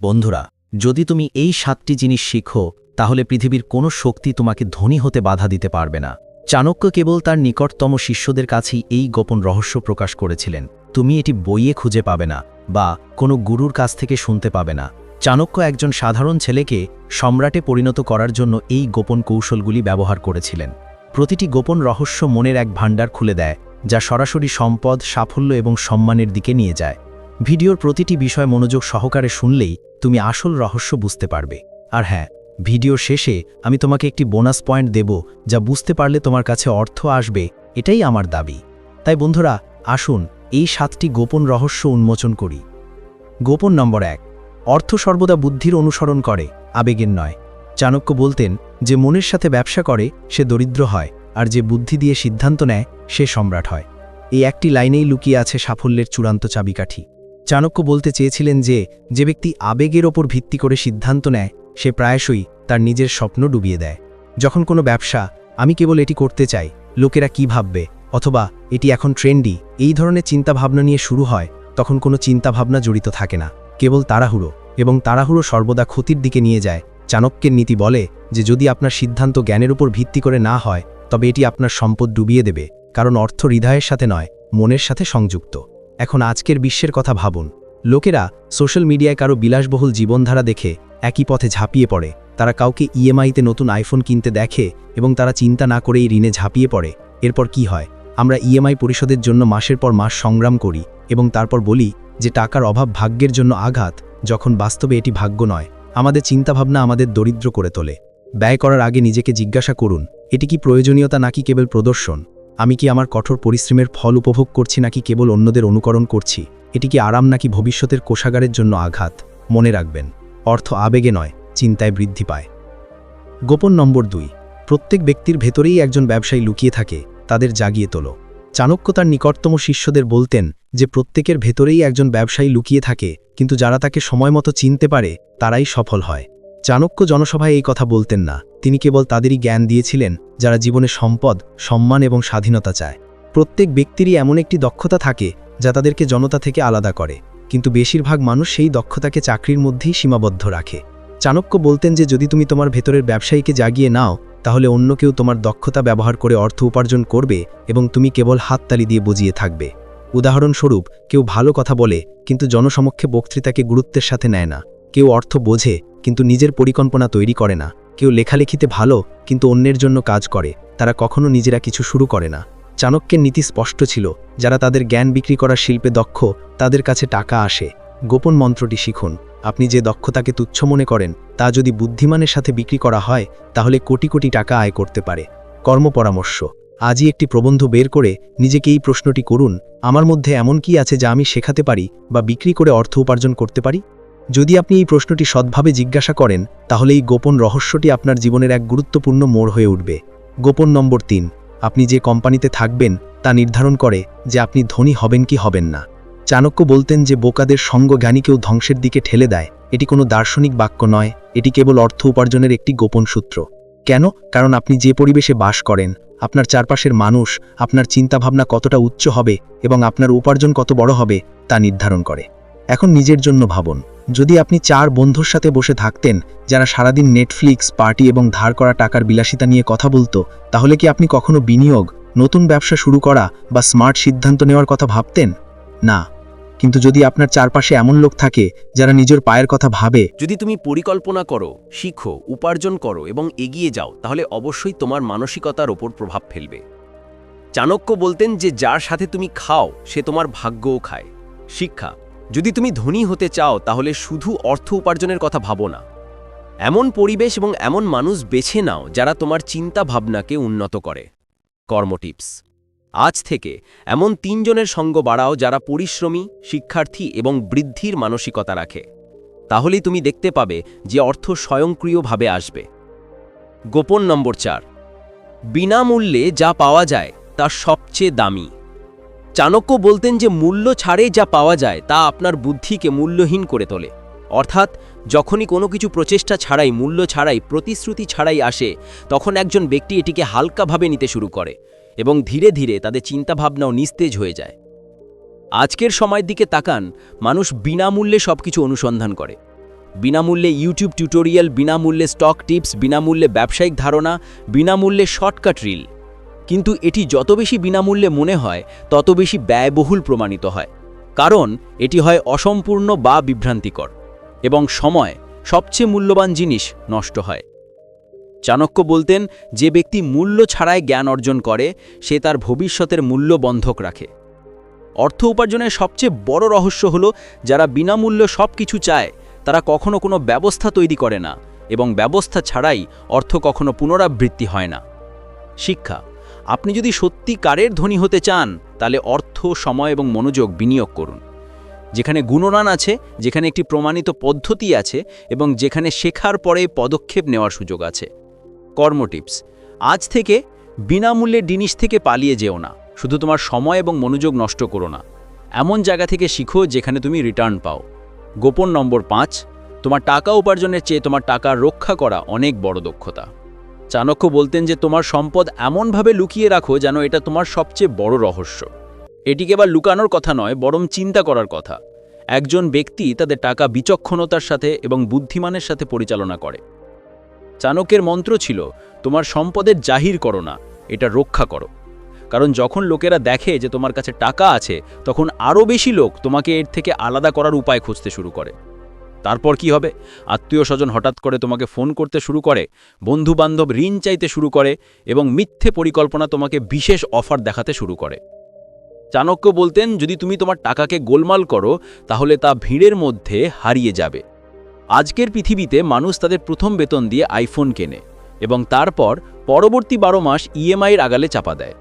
বন্ধুরা, যদি তুমি এই 7টি জিনিস শিখো তাহলে পৃথিবীর কোনো শক্তি তোমাকে ধনী হতে বাধা দিতে পারবে না। চাণক্য কেবল তার নিকটতম শিষ্যদের কাছেই এই গোপন রহস্য প্রকাশ করেছিলেন। তুমি এটি বইয়ে খুঁজে পাবে না বা কোনো গুরুর কাছ থেকে শুনতে পাবে না। চাণক্য একজন সাধারণ ছেলেকে সম্রাটে পরিণত করার জন্য এই গোপন কৌশলগুলি ব্যবহার করেছিলেন। প্রতিটি গোপন রহস্য মনের এক ভাণ্ডার খুলে দেয়, যা সরাসরি সম্পদ, সাফল্য এবং সম্মানের দিকে নিয়ে যায়। ভিডিওর প্রতিটি বিষয় মনোযোগ সহকারে শুনলেই তুমি আসল রহস্য বুঝতে পারবে। আর হ্যাঁ, ভিডিওর শেষে আমি তোমাকে একটি বোনাস পয়েন্ট দেব, যা বুঝতে পারলে তোমার কাছে অর্থ আসবে, এটাই আমার দাবি। তাই বন্ধুরা, আসুন এই 7টি গোপন রহস্য উন্মোচন করি। গোপন নম্বর 1, অর্থ সর্বদা বুদ্ধির অনুসরণ করে, আবেগের নয়। চাণক্য বলতেন, যে মনের সাথে ব্যবসা করে সে দরিদ্র হয়, আর যে বুদ্ধি দিয়ে সিদ্ধান্ত নেয় সে সম্রাট হয়। এই একটি লাইনেই লুকিয়ে আছে সাফল্যের চূড়ান্ত চাবিকাঠি। চাণক্য বলতে চেয়েছিলেন যে ব্যক্তি আবেগের ওপর ভিত্তি করে সিদ্ধান্ত নেয় সে প্রায়শই তার নিজের স্বপ্ন ডুবিয়ে দেয়। যখন কোনো ব্যবসা আমি কেবল এটি করতে চাই, লোকেরা কি ভাববে, অথবা এটি এখন ট্রেন্ডি, এই ধরনের চিন্তাভাবনা নিয়ে শুরু হয়, তখন কোনো চিন্তাভাবনা জড়িত থাকে না, কেবল তাড়াহুড়ো, এবং তাড়াহুড়ো সর্বদা ক্ষতির দিকে নিয়ে যায়। চাণক্যের নীতি বলে যে যদি আপনার সিদ্ধান্ত জ্ঞানের উপর ভিত্তি করে না হয়, তবে এটি আপনার সম্পদ ডুবিয়ে দেবে, কারণ অর্থ হৃদয়ের সাথে নয়, মনের সাথে সংযুক্ত। এখন আজকের বিশ্বের কথা ভাবুন। লোকেরা সোশ্যাল মিডিয়ায় কারো বিলাসবহুল জীবনধারা দেখে একই পথে ঝাঁপিয়ে পড়ে। তারা কাউকে ইএমআইতে নতুন আইফোন কিনতে দেখে এবং তারা চিন্তা না করেই ঋণে ঝাঁপিয়ে পড়ে। এরপর কি হয়? আমরা ইএমআই পরিশোধের জন্য মাসের পর মাস সংগ্রাম করি এবং তারপর বলি যে টাকার অভাব ভাগ্যের জন্য আঘাত, যখন বাস্তবে এটি ভাগ্য নয়। আমাদের চিন্তাভাবনা আমাদের দরিদ্র করে তোলে। ব্যয় করার আগে নিজেকে জিজ্ঞাসা করুন, এটি কি প্রয়োজনীয়তা নাকি কেবল প্রদর্শন? আমি কি আমার কঠোর পরিশ্রমের ফল উপভোগ করছি নাকি কেবল অন্যদের অনুকরণ করছি? এটি কি আরাম নাকি ভবিষ্যতের কোষাগারের জন্য আঘাত? মনে রাখবেন, অর্থ আবেগে নয়, চিন্তায় বৃদ্ধি পায়। গোপন নম্বর 2, প্রত্যেক ব্যক্তির ভেতরেই একজন ব্যবসায়ী লুকিয়ে থাকে, তাদের জাগিয়ে তোলো। চাণক্য তার নিকটতম শিষ্যদের বলতেন যে প্রত্যেকের ভেতরেই একজন ব্যবসায়ী লুকিয়ে থাকে, কিন্তু যারা তাকে সময়মতো চিনতে পারে তারাই সফল হয়। চাণক্য জনসভায় এই কথা বলতেন না, তিনি কেবল তাদেরই জ্ঞান দিয়েছিলেন যারা জীবনে সম্পদ, সম্মান এবং স্বাধীনতা চায়। প্রত্যেক ব্যক্তিরই এমন একটি দক্ষতা থাকে যা তাদেরকে জনতা থেকে আলাদা করে, কিন্তু বেশিরভাগ মানুষ সেই দক্ষতাকে চাকরির মধ্যেই সীমাবদ্ধ রাখে। চাণক্য বলতেন যে যদি তুমি তোমার ভেতরের ব্যবসায়ীকে জাগিয়ে নাও, তাহলে অন্য কেউ তোমার দক্ষতা ব্যবহার করে অর্থ উপার্জন করবে এবং তুমি কেবল হাততালি দিয়ে বুঝিয়ে থাকবে। উদাহরণস্বরূপ, কেউ ভালো কথা বলে কিন্তু জনসমক্ষে বক্তৃতাকে গুরুত্বের সাথে নেয় না। কেউ অর্থ বোঝে কিন্তু নিজের পরিকল্পনা তৈরি করে না। কেউ লেখালেখিতে ভালো কিন্তু অন্যের জন্য কাজ করে, তারা কখনো নিজেরা কিছু শুরু করে না। চাণক্যের নীতি স্পষ্ট ছিল, যারা তাদের জ্ঞান বিক্রি করার শিল্পে দক্ষ, তাদের কাছে টাকা আসে। গোপন মন্ত্রটি শিখুন। আপনি যে দক্ষতাকে তুচ্ছ মনে করেন তা যদি বুদ্ধিমানের সাথে বিক্রি করা হয়, তাহলে কোটি কোটি টাকা আয় করতে পারে। কর্মপরামর্শ। আজই একটি প্রবন্ধ বের করে নিজেকে এই প্রশ্নটি করুন, আমার মধ্যে এমন কি আছে যা আমি শেখাতে পারি বা বিক্রি করে অর্থ উপার্জন করতে পারি? যদি আপনি এই প্রশ্নটি সৎভাবে জিজ্ঞাসা করেন, তাহলে এই গোপন রহস্যটি আপনার জীবনের এক গুরুত্বপূর্ণ মোড় হয়ে উঠবে। গোপন নম্বর 3, আপনি যে কোম্পানিতে থাকবেন তা নির্ধারণ করে যে আপনি ধনী হবেন কি হবেন না। চাণক্য বলতেন যে বোকাদের সঙ্গ জ্ঞানীকেও ধ্বংসের দিকে ঠেলে দেয়। এটি কোনো দার্শনিক বাক্য নয়, এটি কেবল অর্থ উপার্জনের একটি গোপন সূত্র। কেন? কারণ আপনি যে পরিবেশে বাস করেন, আপনার চারপাশের মানুষ, আপনার চিন্তাভাবনা কতটা উচ্চ হবে এবং আপনার উপার্জন কত বড় হবে তা নির্ধারণ করে। এখন নিজের জন্য ভাবুন, যদি আপনি 4 বন্ধুর সাথে বসে থাকতেন যারা সারাদিন নেটফ্লিক্স, পার্টি এবং ধার করা টাকার বিলাসিতা নিয়ে কথা বলতো, তাহলে কি আপনি কখনো বিনিয়োগ, নতুন ব্যবসা শুরু করা বা স্মার্ট সিদ্ধান্ত নেওয়ার কথা ভাবতেন? না। কিন্তু যদি আপনার চারপাশে এমন লোক থাকে যারা নিজের পায়ের কথা ভাবে, যদি তুমি পরিকল্পনা করো, শিখো, উপার্জন করো এবং এগিয়ে যাও, তাহলে অবশ্যই তোমার মানসিকতার ওপর প্রভাব ফেলবে। চাণক্য বলতেন যে যার সাথে তুমি খাও সে তোমার ভাগ্যও খায়। শিক্ষা। যদি তুমি ধনী হতে চাও তাহলে শুধু অর্থ উপার্জনের কথা ভাবো না। এমন পরিবেশ এবং এমন মানুষ বেছে নাও যারা তোমার চিন্তা ভাবনাকে উন্নত করে। কর্ম টিপস। আজ থেকে এমন 3 জনের সঙ্গ বাড়াও যারা পরিশ্রমী, শিক্ষার্থী এবং বৃদ্ধির মানসিকতা রাখে। তাহলেই তুমি দেখতে পাবে যে অর্থ স্বয়ংক্রিয়ভাবে আসবে। গোপন নম্বর 4, বিনামূল্যে যা পাওয়া যায় তা সবচেয়ে দামি। চাণক্য বলতেন যে মূল্য ছাড়ে যা পাওয়া যায় তা আপনার বুদ্ধিকে মূল্যহীন করে তোলে। অর্থাৎ যখনই কোনো কিছু প্রচেষ্টা ছাড়াই, মূল্য ছাড়াই, প্রতিশ্রুতি ছাড়াই আসে, তখন একজন ব্যক্তি এটিকে হালকাভাবে নিতে শুরু করে এবং ধীরে ধীরে তাদের চিন্তাভাবনাও নিস্তেজ হয়ে যায়। আজকের সময়ের দিকে তাকান, মানুষ বিনামূল্যে সবকিছু অনুসন্ধান করে। বিনামূল্যে ইউটিউব টিউটোরিয়াল, বিনামূল্যে স্টক টিপস, বিনামূল্যে ব্যবসায়িক ধারণা, বিনামূল্যে শর্টকাট রিল। কিন্তু এটি যত বেশি বিনামূল্যে মনে হয় তত বেশি ব্যয়বহুল প্রমাণিত হয়, কারণ এটি হয় অসম্পূর্ণ বা বিভ্রান্তিকর, এবং সময়, সবচেয়ে মূল্যবান জিনিস, নষ্ট হয়। চাণক্য বলতেন, যে ব্যক্তি মূল্য ছাড়াই জ্ঞান অর্জন করে সে তার ভবিষ্যতের মূল্য বন্ধক রাখে। অর্থ উপার্জনের সবচেয়ে বড় রহস্য হলো, যারা বিনামূল্য সব কিছু চায় তারা কখনো কোনো ব্যবস্থা তৈরি করে না, এবং ব্যবস্থা ছাড়াই অর্থ কখনো পুনরাবৃত্তি হয় না। শিক্ষা: আপনি যদি সত্যিকারের ধনী হতে চান তাহলে অর্থ, সময় এবং মনোযোগ বিনিয়োগ করুন। যেখানে গুণমান আছে, যেখানে একটি প্রমাণিত পদ্ধতি আছে, এবং যেখানে শেখার পরে পদক্ষেপ নেওয়ার সুযোগ আছে। কর্ম টিপস: আজ থেকে বিনামূল্যে জিনিস থেকে পালিয়ে যেও না, শুধু তোমার সময় এবং মনোযোগ নষ্ট করো না। এমন জায়গা থেকে শিখো যেখানে তুমি রিটার্ন পাও। গোপন নম্বর 5: তোমার টাকা উপার্জনের চেয়ে তোমার টাকা রক্ষা করা অনেক বড় দক্ষতা। চাণক্য বলতেন যে তোমার সম্পদ এমনভাবে লুকিয়ে রাখো যেন এটা তোমার সবচেয়ে বড় রহস্য। এটি কেবল লুকানোর কথা নয়, বরং চিন্তা করার কথা। একজন ব্যক্তি তাদের টাকা বিচক্ষণতার সাথে এবং বুদ্ধিমানের সাথে পরিচালনা করে। চাণক্যের মন্ত্র ছিল, তোমার সম্পদের জাহির করো না, এটা রক্ষা করো। কারণ যখন লোকেরা দেখে যে তোমার কাছে টাকা আছে, তখন আরও বেশি লোক তোমাকে এর থেকে আলাদা করার উপায় খুঁজতে শুরু করে। তারপর কি হবে? আত্মীয় স্বজন হঠাৎ করে তোমাকে ফোন করতে শুরু করে, বন্ধু-বান্ধব ঋণ চাইতে শুরু করে, এবং মিথ্যে পরিকল্পনা তোমাকে বিশেষ অফার দেখাতে শুরু করে। চাণক্য বলতেন, যদি তুমি তোমার টাকাকে গোলমাল করো তাহলে তা ভিড়ের মধ্যে হারিয়ে যাবে। আজকের পৃথিবীতে মানুষ তাদের প্রথম বেতন দিয়ে আইফোন কেনে, এবং তারপর পরবর্তী 12 মাস ইএমআইয়ের আগালে চাপা দেয়।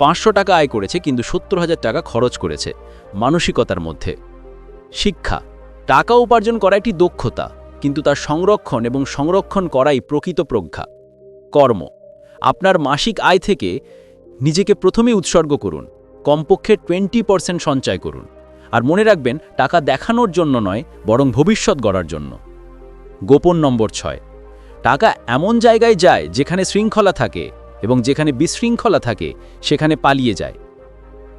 500 টাকা আয় করেছে কিন্তু 70,000 টাকা খরচ করেছে, মানসিকতার মধ্যে। শিক্ষা: টাকা উপার্জন করা একটি দক্ষতা, কিন্তু তার সংরক্ষণ এবং সংরক্ষণ করাই প্রকৃত প্রজ্ঞা। কর্ম: আপনার মাসিক আয় থেকে নিজেকে প্রথমে উৎসর্গ করুন, কমপক্ষে 20% সঞ্চয় করুন। আর মনে রাখবেন, টাকা দেখানোর জন্য নয়, বরং ভবিষ্যৎ গড়ার জন্য। গোপন নম্বর 6: টাকা এমন জায়গায় যায় যেখানে শৃঙ্খলা থাকে, এবং যেখানে বিশৃঙ্খলা থাকে সেখানে পালিয়ে যায়।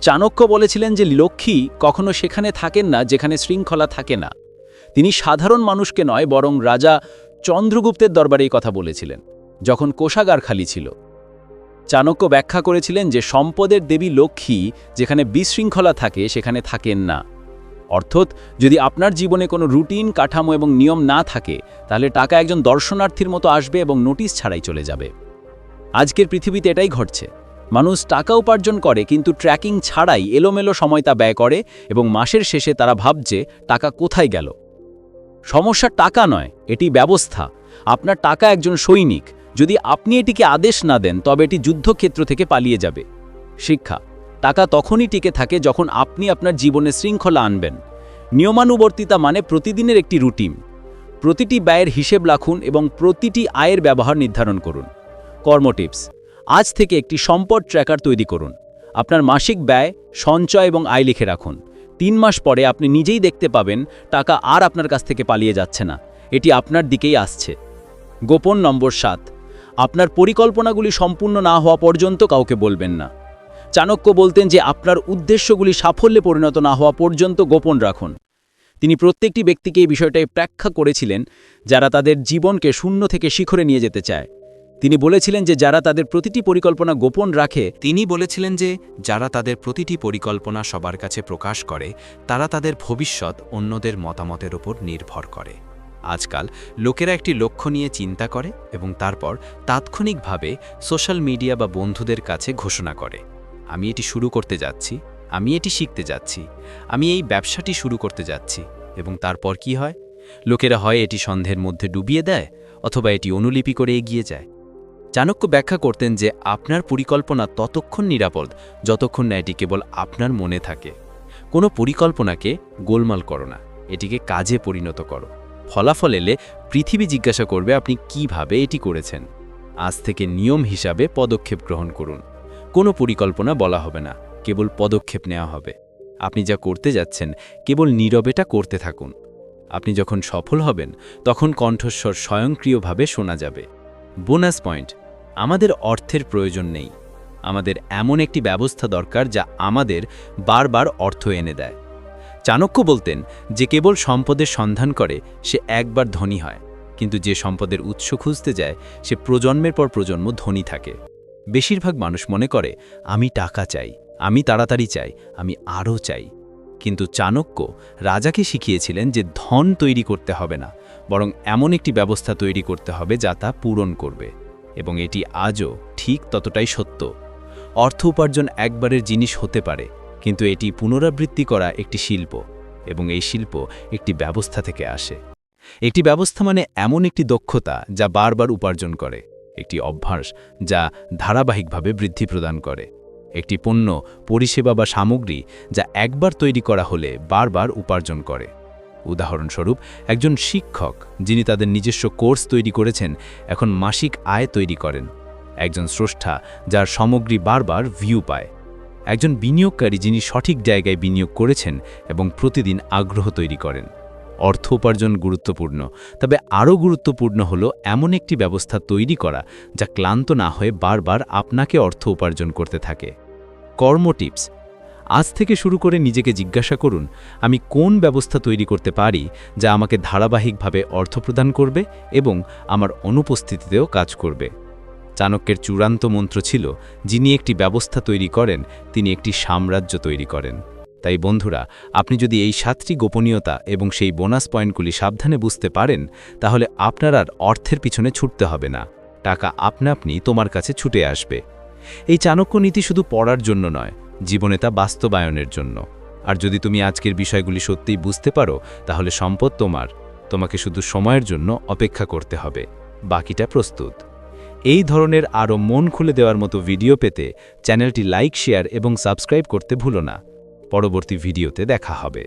চাণক্য বলেছিলেন যে লক্ষ্মী কখনো সেখানে থাকেন না যেখানে শৃঙ্খলা থাকে না। তিনি সাধারণ মানুষকে নয়, বরং রাজা চন্দ্রগুপ্তের দরবারে এই কথা বলেছিলেন, যখন কোষাগার খালি ছিল। চাণক্য ব্যাখ্যা করেছিলেন যে সম্পদের দেবী লক্ষ্মী যেখানে বিশৃঙ্খলা থাকে সেখানে থাকেন না। অর্থাৎ, যদি আপনার জীবনে কোনো রুটিন, কাঠামো এবং নিয়ম না থাকে, তাহলে টাকা একজন দর্শনার্থীর মতো আসবে এবং নোটিশ ছাড়াই চলে যাবে। আজকের পৃথিবীতে এটাই ঘটছে। মানুষ টাকা উপার্জন করে কিন্তু ট্র্যাকিং ছাড়াই এলোমেলো সময় তা ব্যয় করে, এবং মাসের শেষে তারা ভাবছে টাকা কোথায় গেল। সমস্যা টাকা নয়, এটি ব্যবস্থা। আপনার টাকা একজন সৈনিক, যদি আপনি এটিকে আদেশ না দেন তবে এটি যুদ্ধক্ষেত্র থেকে পালিয়ে যাবে। শিক্ষা: টাকা তখনই টিকে থাকে যখন আপনি আপনার জীবনে শৃঙ্খলা আনবেন। নিয়মানুবর্তিতা মানে প্রতিদিনের একটি রুটিন। প্রতিটি ব্যয়ের হিসেব রাখুন এবং প্রতিটি আয়ের ব্যবহার নির্ধারণ করুন। কর্ম টিপস: আজ থেকে একটি সম্পদ ট্র্যাকার তৈরি করুন। আপনার মাসিক ব্যয়, সঞ্চয় এবং আয় লিখে রাখুন। 3 মাস পরে আপনি নিজেই দেখতে পাবেন টাকা আর আপনার কাছ থেকে পালিয়ে যাচ্ছে না, এটি আপনার দিকেই আসছে। গোপন নম্বর 7: আপনার পরিকল্পনাগুলি সম্পূর্ণ না হওয়া পর্যন্ত কাউকে বলবেন না। চাণক্য বলতেন যে আপনার উদ্দেশ্যগুলি সাফল্যে পরিণত না হওয়া পর্যন্ত গোপন রাখুন। তিনি প্রত্যেকটি ব্যক্তিকে এই বিষয়টাই ব্যাখ্যা করেছিলেন যারা তাদের জীবনকে শূন্য থেকে শিখরে নিয়ে যেতে চায়। তিনি বলেছিলেন যে যারা তাদের প্রতিটি পরিকল্পনা গোপন রাখে, যারা তাদের প্রতিটি পরিকল্পনা সবার কাছে প্রকাশ করে, তারা তাদের ভবিষ্যৎ অন্যদের মতামতের উপর নির্ভর করে। আজকাল লোকেরা একটি লক্ষ্য নিয়ে চিন্তা করে এবং তারপর তাৎক্ষণিকভাবে সোশ্যাল মিডিয়া বা বন্ধুদের কাছে ঘোষণা করে, আমি এটি শুরু করতে যাচ্ছি, আমি এটি শিখতে যাচ্ছি, আমি এই ব্যবসাটি শুরু করতে যাচ্ছি। এবং তারপর কি হয়? লোকেরা হয় এটি সন্দেহের মধ্যে ডুবিয়ে দেয়, অথবা এটি অনুলিপি করে এগিয়ে যায়। চাণক্য ব্যাখ্যা করতেন যে আপনার পরিকল্পনা ততক্ষণ নিরাপদ যতক্ষণ না এটি কেবল আপনার মনে থাকে। কোনো পরিকল্পনাকে গোলমাল করো না, এটিকে কাজে পরিণত করো। ফলাফল এলে পৃথিবী জিজ্ঞাসা করবে আপনি কিভাবে এটি করেছেন। আজ থেকে নিয়ম হিসাবে পদক্ষেপ গ্রহণ করুন। কোনো পরিকল্পনা বলা হবে না, কেবল পদক্ষেপ নেওয়া হবে। আপনি যা করতে যাচ্ছেন কেবল নীরবেটা করতে থাকুন। আপনি যখন সফল হবেন তখন কণ্ঠস্বর স্বয়ংক্রিয়ভাবে শোনা যাবে। বোনাস পয়েন্ট: আমাদের অর্থের প্রয়োজন নেই, আমাদের এমন একটি ব্যবস্থা দরকার যা আমাদের বারবার অর্থ এনে দেয়। চাণক্য বলতেন যে কেবল সম্পদের সন্ধান করে সে একবার ধনী হয়, কিন্তু যে সম্পদের উৎস খুঁজতে যায় সে প্রজন্মের পর প্রজন্ম ধনী থাকে। বেশিরভাগ মানুষ মনে করে আমি টাকা চাই, আমি তাড়াতাড়ি চাই, আমি আরও চাই। কিন্তু চাণক্য রাজাকে শিখিয়েছিলেন যে ধন তৈরি করতে হবে না, বরং এমন একটি ব্যবস্থা তৈরি করতে হবে যা তা পূরণ করবে। এবং এটি আজও ঠিক ততটাই সত্য। অর্থ উপার্জন একবারের জিনিস হতে পারে, কিন্তু এটি পুনরাবৃত্তি করা একটি শিল্প, এবং এই শিল্প একটি ব্যবস্থা থেকে আসে। একটি ব্যবস্থা মানে এমন একটি দক্ষতা যা বারবার উপার্জন করে, একটি অভ্যাস যা ধারাবাহিকভাবে বৃদ্ধি প্রদান করে, একটি পণ্য, পরিষেবা বা সামগ্রী যা একবার তৈরি করা হলে বারবার উপার্জন করে। উদাহরণস্বরূপ, একজন শিক্ষক যিনি তাদের নিজস্ব কোর্স তৈরি করেছেন এখন মাসিক আয় তৈরি করেন। একজন স্রষ্টা যার সামগ্রী বারবার ভিউ পায়। একজন বিনিয়োগকারী যিনি সঠিক জায়গায় বিনিয়োগ করেছেন এবং প্রতিদিন আগ্রহ তৈরি করেন। অর্থ উপার্জন গুরুত্বপূর্ণ, তবে আরও গুরুত্বপূর্ণ হলো এমন একটি ব্যবস্থা তৈরি করা যা ক্লান্ত না হয়ে বারবার আপনাকে অর্থ উপার্জন করতে থাকে। কর্ম টিপস। আজ থেকে শুরু করে নিজেকে জিজ্ঞাসা করুন, আমি কোন ব্যবস্থা তৈরি করতে পারি যা আমাকে ধারাবাহিকভাবে অর্থ প্রদান করবে এবং আমার অনুপস্থিতিতেও কাজ করবে। চাণক্যের চূড়ান্ত মন্ত্র ছিল, যিনি একটি ব্যবস্থা তৈরি করেন তিনি একটি সাম্রাজ্য তৈরি করেন। তাই বন্ধুরা, আপনি যদি এই 7টি গোপনীয়তা এবং সেই বোনাস পয়েন্টগুলি সাবধানে বুঝতে পারেন, তাহলে আপনার আর অর্থের পিছনে ছুটতে হবে না। টাকা আপনি তোমার কাছে ছুটে আসবে। এই চাণক্য নীতি শুধু পড়ার জন্য নয়, জীবনে তা বাস্তবায়নের জন্য। আর যদি তুমি আজকের বিষয়গুলি সত্যিই বুঝতে পারো, তাহলে সম্পদ তোমাকে শুধু সময়ের জন্য অপেক্ষা করতে হবে, বাকিটা প্রস্তুত। এই ধরনের আরও মন খুলে দেওয়ার মতো ভিডিও পেতে চ্যানেলটি লাইক, শেয়ার এবং সাবস্ক্রাইব করতে ভুলো না। পরবর্তী ভিডিওতে দেখা হবে।